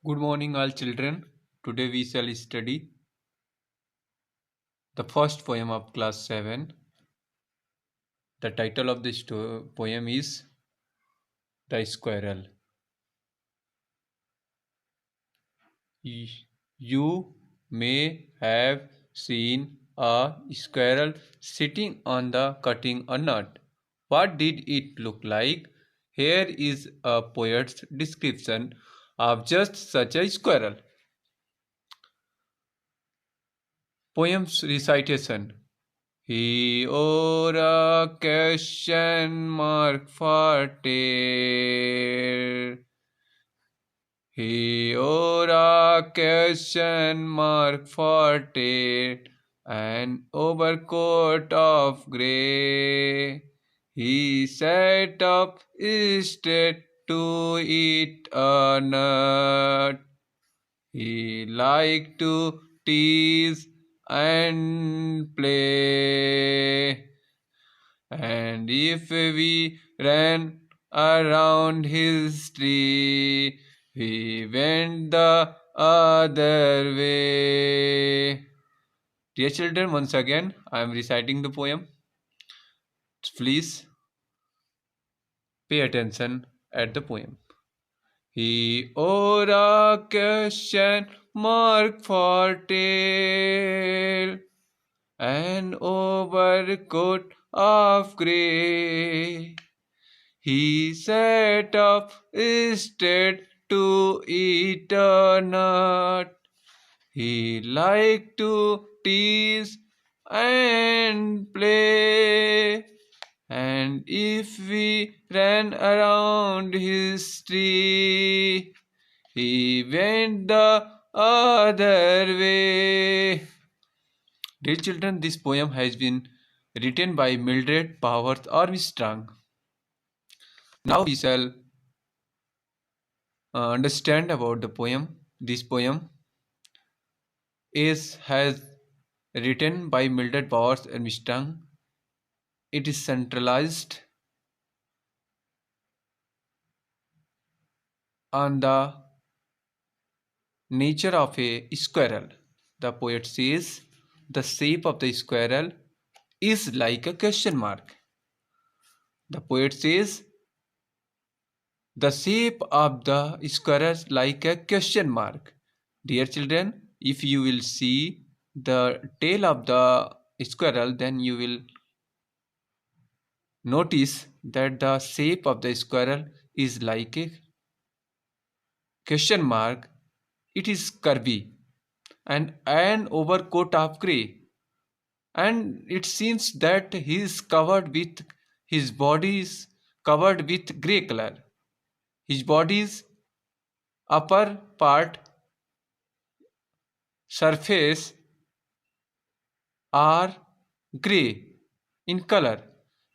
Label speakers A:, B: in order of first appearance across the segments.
A: Good morning, all children. Today we shall study the first poem of class 7. The title of this poem is The Squirrel. You may have seen a squirrel sitting on the cutting a nut. What did it look like? Here is a poet's description of just such a squirrel. Poem's recitation. He or a question mark for tail. He or a question mark for tail. An overcoat of grey. He sat up straight to eat a nut. He liked to tease and play. And if we ran around his tree, we went the other way. Dear children, once again, I am reciting the poem. Please pay attention at the poem. He or a question mark for tail, an overcoat of grey. He sat up instead to eat a nut. He liked to tease and play. And if we ran around his tree, he went the other way. Dear children, this poem has been written by Mildred Powers Armstrong. Now we shall understand about the poem. This poem has written by Mildred Powers Armstrong. It is centralized on the nature of a squirrel. The poet says the shape of the squirrel is like a question mark. The poet says the shape of the squirrel is like a question mark. Dear children, if you will see the tail of the squirrel, then you will notice that the shape of the squirrel is like a question mark. It is curvy and an overcoat of grey, and it seems that he is covered with his body is covered with grey color. His body's upper part surface are grey in color.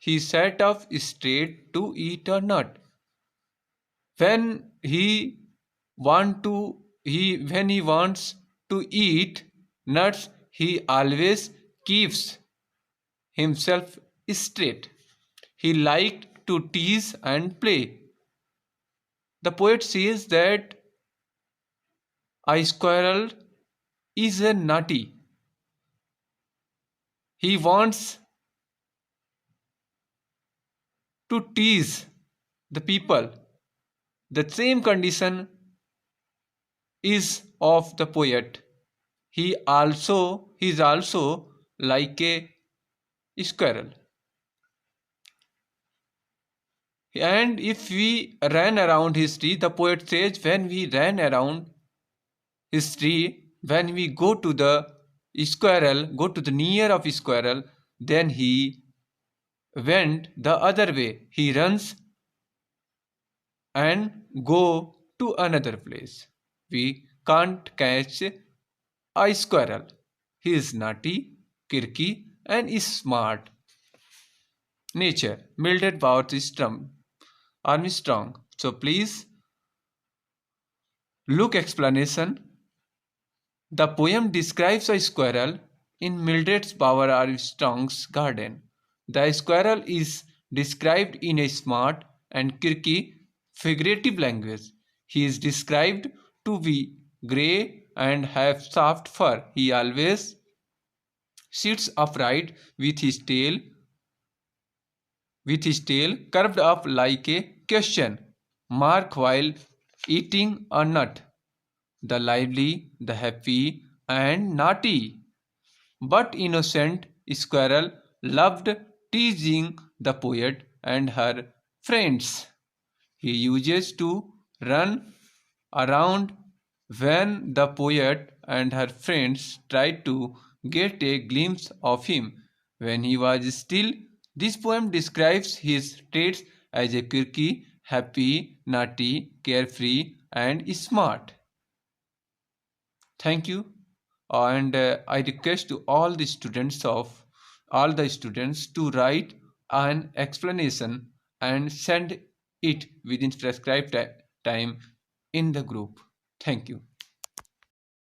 A: He sat up straight to eat a nut. When when he wants to eat nuts, he always keeps himself straight. He liked to tease and play. The poet says that a squirrel is a naughty. He wants to tease the people. The same condition is of the poet. He is also like a squirrel. And if we ran around his tree, the poet says, when we ran around his tree, when we go to the squirrel, go to the near of squirrel, then he went the other way. He runs and go to another place. We can't catch a squirrel. He is naughty, quirky, and is smart. Nature, Mildred Powers Armstrong. So please look explanation. The poem describes a squirrel in Mildred Powers Armstrong's garden. The squirrel is described in a smart and quirky figurative language. He is described to be grey and have soft fur. He always sits upright with his tail curved up like a question mark while eating a nut. The lively, the happy, and naughty but innocent squirrel loved teasing the poet and her friends. He uses to run around when the poet and her friends tried to get a glimpse of him when he was still. This poem describes his traits as a quirky, happy, naughty, carefree, and smart. Thank you. And I request to all the students to write an explanation and send it within prescribed time in the group. Thank you.